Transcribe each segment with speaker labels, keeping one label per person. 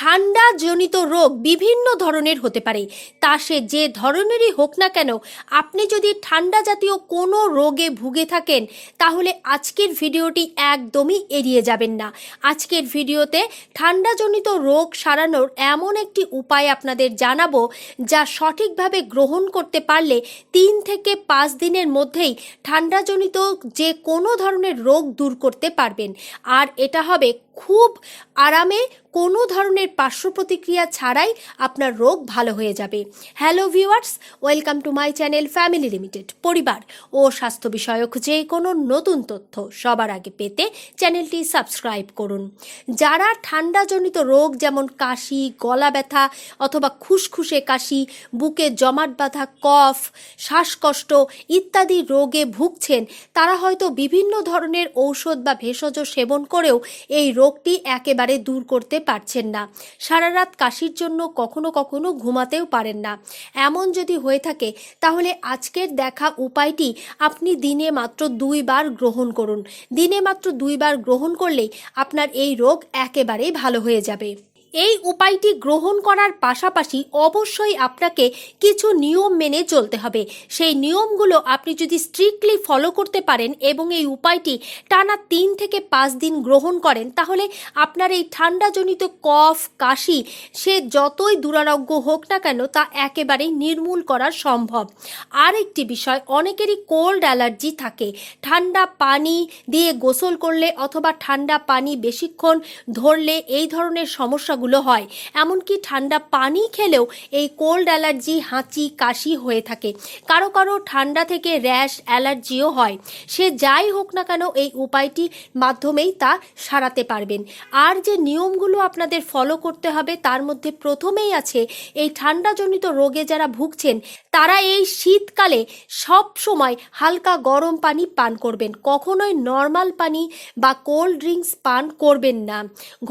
Speaker 1: ঠান্ডা জনিত রোগ বিভিন্ন ধরনের হতে পারে, তা সে যে ধরনেরই হোক না কেন। আপনি যদি ঠান্ডা জাতীয় কোনো রোগে ভুগে থাকেন তাহলে আজকের ভিডিওটি একদমই এড়িয়ে যাবেন না। আজকের ভিডিওতে ঠান্ডাজনিত রোগ সারানোর এমন একটি উপায় আপনাদের জানাবো, যা সঠিকভাবে গ্রহণ করতে পারলে 3 থেকে 5 দিনের মধ্যেই ঠান্ডাজনিত যে কোনো ধরনের রোগ দূর করতে পারবেন। আর এটা হবে খুব আরামে, কোনো ধরনের পার্শ্ব প্রতিক্রিয়া ছাড়াই আপনার রোগ ভালো হয়ে যাবে। Hello viewers, welcome to my channel family limited. পরিবার ও স্বাস্থ্য বিষয়ক যে কোনো নতুন তথ্য সবার আগে পেতে চ্যানেলটি সাবস্ক্রাইব করুন। যারা ঠান্ডাজনিত রোগ যেমন কাশি, গলা ব্যথা অথবা খুসখুসে কাশি, বুকে জমাট বাঁধা কফ, শ্বাসকষ্ট ইত্যাদি রোগে ভুগছেন, তারা হয়তো বিভিন্ন ধরনের ঔষধ বা ভেষজ সেবন করেও এই রোগটি একেবারে দূর করতে পারছেন না। সারা রাত কাশির জন্য কখনো কখনো ঘুমাতেও পারেন না। এমন যদি হয়ে থাকে তাহলে আজকের দেখা উপায়টি আপনি দিনে মাত্র 2 বার গ্রহণ করুন। দিনে মাত্র 2 বার গ্রহণ করলেই আপনার এই রোগ একেবারেই ভালো হয়ে যাবে। এই উপায়টি গ্রহণ করার পাশাপাশি অবশ্যই আপনাকে কিছু নিয়ম মেনে চলতে হবে। সেই নিয়মগুলো আপনি যদি স্ট্রিক্টলি ফলো করতে পারেন এবং এই উপায়টি টানা 3 থেকে 5 দিন গ্রহণ করেন, তাহলে আপনার এই ঠান্ডাজনিত কফ, কাশি সে যতই দুরারোগ্য হোক না কেন তা একেবারেই নির্মূল করা সম্ভব। আর একটি বিষয়, অনেকেরই কোল্ড অ্যালার্জি থাকে। ঠান্ডা পানি দিয়ে গোসল করলে অথবা ঠান্ডা পানি বেশিক্ষণ ধরলে এই ধরনের সমস্যা হয়। এমনকি ঠান্ডা পানি খেলেও এই কোল্ড অ্যালার্জি, হাঁচি, কাশি হয়ে থাকে। কারো কারো ঠান্ডা থেকে র্যাশ, অ্যালার্জিও হয়। সে যাই হোক না কেন এই উপায়টির মাধ্যমেই তা সারাতে পারবেন। আর যে নিয়মগুলো আপনাদের ফলো করতে হবে তার মধ্যে প্রথমেই আছে, এই ঠান্ডাজনিত রোগে যারা ভুগছেন তারা এই শীতকালে সব সময় হালকা গরম পানি পান করবেন। কখনোই নর্মাল পানি বা কোল্ড ড্রিঙ্কস পান করবেন না।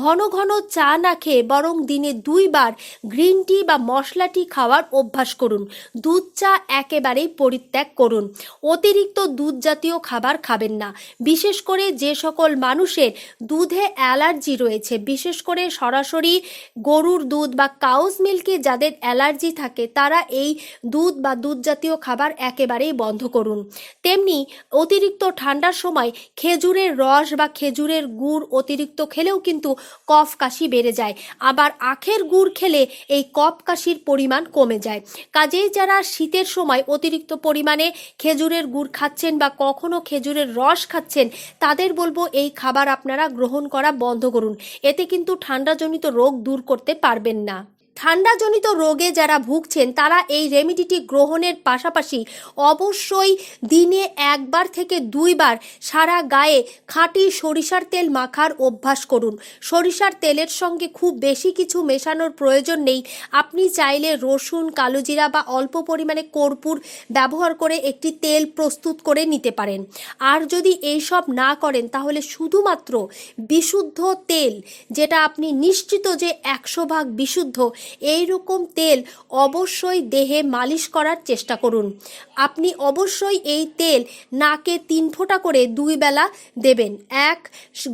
Speaker 1: ঘন ঘন চা না খেয়ে বরং দিনে 2 বার গ্রিন টি বা মশলা টি খাওয়ার অভ্যাস করুন। দুধ চা একেবারেই পরিত্যাগ করুন। অতিরিক্ত দুধ জাতীয় খাবার খাবেন না। বিশেষ করে যে সকল মানুষের দুধে অ্যালার্জি রয়েছে, বিশেষ করে সরাসরি গরুর দুধ বা কাউজ মিল্কে যাদের অ্যালার্জি থাকে, তারা এই দুধ বা দুধ জাতীয় খাবার একেবারেই বন্ধ করুন। তেমনি অতিরিক্ত ঠান্ডার সময় খেজুরের রস বা খেজুরের গুড় অতিরিক্ত খেলেও কিন্তু কফ কাশি বেড়ে যায়। আবার আখের গুড় খেলে এই কফ কাশির পরিমাণ কমে যায়। কাজেই যারা শীতের সময় অতিরিক্ত পরিমাণে খেজুরের গুড় খাচ্ছেন বা কখনো খেজুরের রস খাচ্ছেন, তাদের বলবো এই খাবার আপনারা গ্রহণ করা বন্ধ করুন। এতে কিন্তু ঠান্ডাজনিত রোগ দূর করতে পারবেন না। ঠান্ডাজনিত রোগে যারা ভুগছেন তারা এই রেমেডিটি গ্রহণের পাশাপাশি অবশ্যই দিনে 1 বার থেকে 2 বার সারা গায়ে খাঁটি সরিষার তেল মাখার অভ্যাস করুন। সরিষার তেলের সঙ্গে খুব বেশি কিছু মেশানোর প্রয়োজন নেই। আপনি চাইলে রসুন, কালোজিরা বা অল্প পরিমাণে কর্পূর ব্যবহার করে একটি তেল প্রস্তুত করে নিতে পারেন। আর যদি এইসব না করেন তাহলে শুধুমাত্র বিশুদ্ধ তেল, যেটা আপনি নিশ্চিত যে 100% বিশুদ্ধ, এই রকম তেল অবশ্যই দেহে মালিশ করার চেষ্টা করুন। আপনি অবশ্যই এই তেল নাকে 3 ফোঁটা করে 2 বেলা দেবেন। 1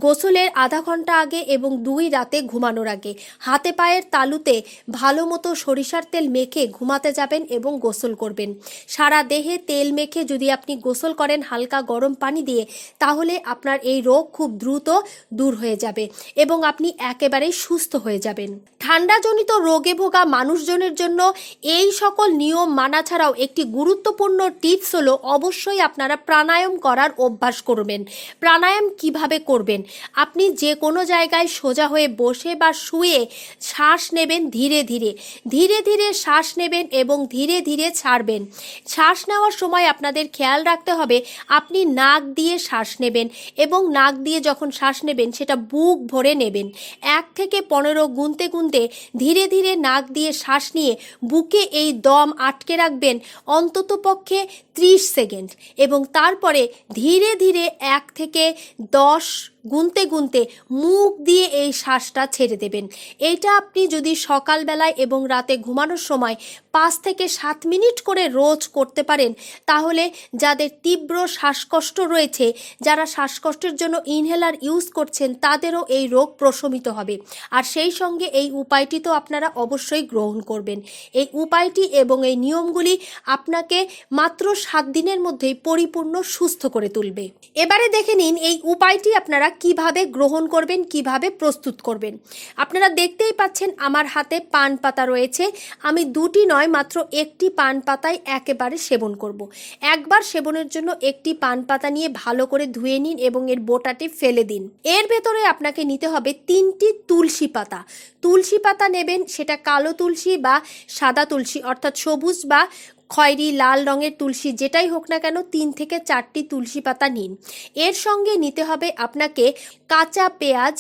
Speaker 1: গোসলের আধা ঘন্টা আগে এবং 2 রাতে ঘুমানোর আগে। হাতে পায়ের তালুতে ভালো মতো সরিষার তেল মেখে ঘুমাতে যাবেন এবং গোসল করবেন। সারা দেহে তেল মেখে যদি আপনি গোসল করেন হালকা গরম পানি দিয়ে, তাহলে আপনার এই রোগ খুব দ্রুত দূর হয়ে যাবে এবং আপনি একেবারেই সুস্থ হয়ে যাবেন। ঠান্ডাজনিত রোগে ভোগা মানুষজনের জন্য এই সকল নিয়ম মানা ছাড়াও একটি গুরুত্বপূর্ণ টিপস হলো, অবশ্যই আপনারা প্রাণায়াম করার অভ্যাস করবেন। প্রাণায়াম কিভাবে করবেন? আপনি যে কোনো জায়গায় সোজা হয়ে বসে বা শুয়ে শ্বাস নেবেন, ধীরে ধীরে ধীরে ধীরে শ্বাস নেবেন এবং ধীরে ধীরে ছাড়বেন। শ্বাস নেওয়ার সময় আপনাদের খেয়াল রাখতে হবে আপনি নাক দিয়ে শ্বাস নেবেন এবং নাক দিয়ে যখন শ্বাস নেবেন সেটা বুক ভরে নেবেন। 1 থেকে 15 গুনতে গুনতে ধীরে ধীরে নাক দিয়ে শ্বাস নিয়ে বুকে এই দম আটকে রাখবেন অন্ততপক্ষে 30 সেকেন্ড এবং তারপরে ধীরে ধীরে 1 থেকে 10 গুনতে গুনতে মুখ দিয়ে এই শ্বাসটা ছেড়ে দেবেন। এইটা আপনি যদি সকালবেলায় এবং রাতে ঘুমানোর সময় 5 থেকে 7 মিনিট করে রোজ করতে পারেন, তাহলে যাদের তীব্র শ্বাসকষ্ট রয়েছে, যারা শ্বাসকষ্টের জন্য ইনহেলার ইউজ করছেন, তাদেরও এই রোগ প্রশমিত হবে। আর সেই সঙ্গে এই উপায়টি তো আপনারা অবশ্যই গ্রহণ করবেন। এই উপায়টি এবং এই নিয়মগুলি আপনাকে মাত্র 7 দিনের মধ্যেই পরিপূর্ণ সুস্থ করে তুলবে। এবারে দেখে নিন এই উপায়টি আপনারা কিভাবে গ্রহণ করবেন, কিভাবে প্রস্তুত করবেন। আপনারা দেখতেই পাচ্ছেন আমার হাতে পান পাতা রয়েছে। আমি 2টি নয়, মাত্র 1টি পান পাতায় একেবারে সেবন করব। একবার সেবনের জন্য একটি পান পাতা নিয়ে ভালো করে ধুয়ে নিন এবং এর বোটাটি ফেলে দিন। এর ভেতরে আপনাকে নিতে হবে 3টি তুলসী পাতা। তুলসী পাতা নেবেন, সেটা কালো তুলসী বা সাদা তুলসী, অর্থাৎ সবুজ বা খয়েরি লাল রঙের তুলসী যেটাই হোক না কেন, 3 থেকে 4টি তুলসী পাতা নিন। এর সঙ্গে নিতে হবে আপনাকে কাঁচা পেঁয়াজ,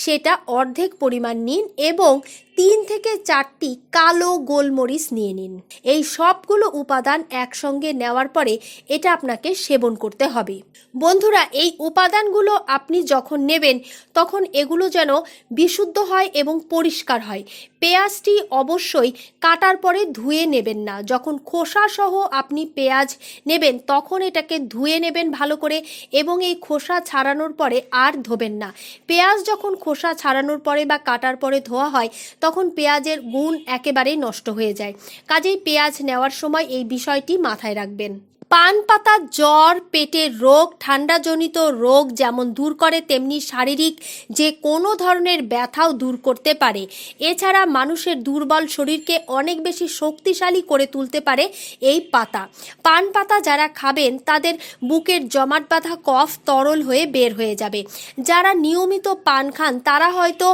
Speaker 1: সেটা অর্ধেক পরিমাণ নিন এবং 3 থেকে 4টি কালো গোলমরিচ নিয়ে নিন। এই সবগুলো উপাদান একসঙ্গে নেওয়ার পরে এটা আপনাকে সেবন করতে হবে। বন্ধুরা, এই উপাদানগুলো আপনি যখন নেবেন তখন এগুলো যেন বিশুদ্ধ হয় এবং পরিষ্কার হয়। পেঁয়াজটি অবশ্যই কাটার পরে ধুয়ে নেবেন না। যখন খোসা সহ আপনি পেঁয়াজ নেবেন তখন এটাকে ধুয়ে নেবেন ভালো করে এবং এই খোসা ছাড়ানোর পরে আর ধোবেন না। পেঁয়াজ যখন খোসা ছাড়ানোর পরে বা কাটার পরে ধোয়া হয় তখন পেঁয়াজের গুণ একেবারেই নষ্ট হয়ে যায়। কাজেই পেঁয়াজ নেওয়ার সময় এই বিষয়টি মাথায় রাখবেন। পান পাতা জ্বর, পেটের রোগ, ঠান্ডাজনিত রোগ যেমন দূর করে, তেমনি শারীরিক যে কোনো ধরনের ব্যথাও দূর করতে পারে। এছাড়া মানুষের দুর্বল শরীরকে অনেক বেশি শক্তিশালী করে তুলতে পারে এই পাতা। পান পাতা যারা খাবেন তাদের বুকের জমাট বাঁধা কফ তরল হয়ে বের হয়ে যাবে। যারা নিয়মিত পান খান তারা হয়তো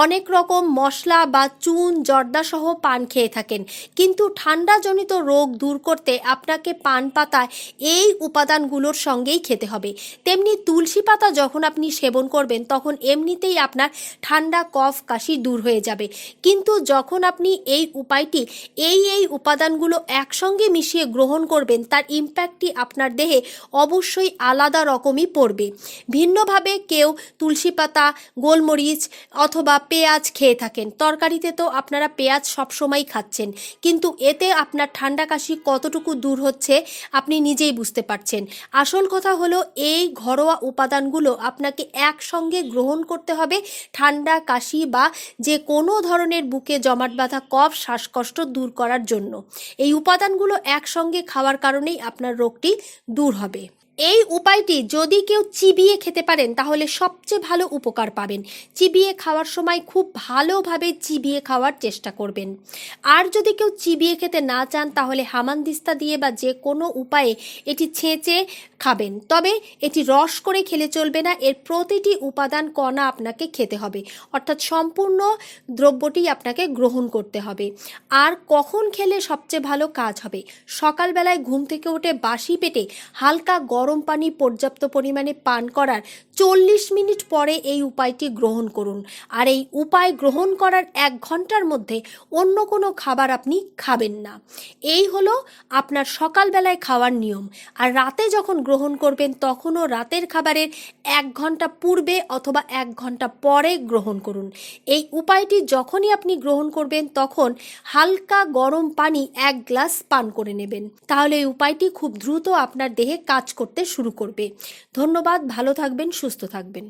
Speaker 1: অনেক রকম মশলা বা চুন জর্দা সহ পান খেয়ে থাকেন, কিন্তু ঠান্ডাজনিত রোগ দূর করতে আপনাকে পান পাতা এই উপাদানগুলোর সঙ্গেই খেতে হবে। তেমনি তুলসী পাতা যখন আপনি সেবন করবেন তখন এমনিতেই আপনার ঠান্ডা কফ কাশি দূর হয়ে যাবে, কিন্তু যখন আপনি এই উপায়টি এই উপাদানগুলো একসঙ্গে মিশিয়ে গ্রহণ করবেন তার ইম্প্যাক্টটি আপনার দেহে অবশ্যই আলাদা রকমই পড়বে। ভিন্নভাবে কেউ তুলসী পাতা, গোলমরিচ অথবা পেঁয়াজ খেয়ে থাকেন, তরকারিতে তো আপনারা পেঁয়াজ সবসময় খাচ্ছেন, কিন্তু এতে আপনার ঠান্ডা কাশি কতটুকু দূর হচ্ছে আপনি নিজেই বুঝতে পারছেন। আসল কথা হলো এই ঘরোয়া উপাদানগুলো আপনাকে একসঙ্গে গ্রহণ করতে হবে ঠান্ডা কাশি বা যে কোনো ধরনের বুকে জমাট বাঁধা কফ, শ্বাসকষ্ট দূর করার জন্য। এই উপাদানগুলো একসঙ্গে খাওয়ার কারণেই আপনার রোগটি দূর হবে। এই উপায়টি যদি কেউ চিবিয়ে খেতে পারেন তাহলে সবচেয়ে ভালো উপকার পাবেন। চিবিয়ে খাওয়ার সময় খুব ভালোভাবে চিবিয়ে খাওয়ার চেষ্টা করবেন। আর যদি কেউ চিবিয়ে খেতে না চান তাহলে হামানদিস্তা দিয়ে বা যে কোনো উপায়ে এটি ছেঁচে খাবেন, তবে এটি রস করে খেলে চলবে না। এর প্রতিটি উপাদান কণা আপনাকে খেতে হবে, অর্থাৎ সম্পূর্ণ দ্রব্যটি আপনাকে গ্রহণ করতে হবে। আর কখন খেলে সবচেয়ে ভালো কাজ হবে? সকালবেলায় ঘুম থেকে উঠে বাসি পেটে হালকা গরম পানি পর্যাপ্ত পরিমাণে পান করার 40 মিনিট পরে এই উপায়টি গ্রহণ করুন। আর এই উপায় গ্রহণ করার 1 ঘন্টার মধ্যে অন্য কোনো খাবার আপনি খাবেন না। এই হলো আপনার সকালবেলায় খাওয়ার নিয়ম। আর রাতে যখন গ্রহণ করবেন তখনও রাতের খাবারের 1 ঘন্টা পূর্বে অথবা 1 ঘন্টা পরে গ্রহণ করুন। এই উপায়টি যখনই আপনি গ্রহণ করবেন তখন হালকা গরম পানি 1 গ্লাস পান করে নেবেন। তাহলে এই উপায়টি খুব দ্রুত আপনার দেহে কাজ করতে শুরু করবে। ধন্যবাদ, ভালো থাকবেন, সুস্থ থাকবেন।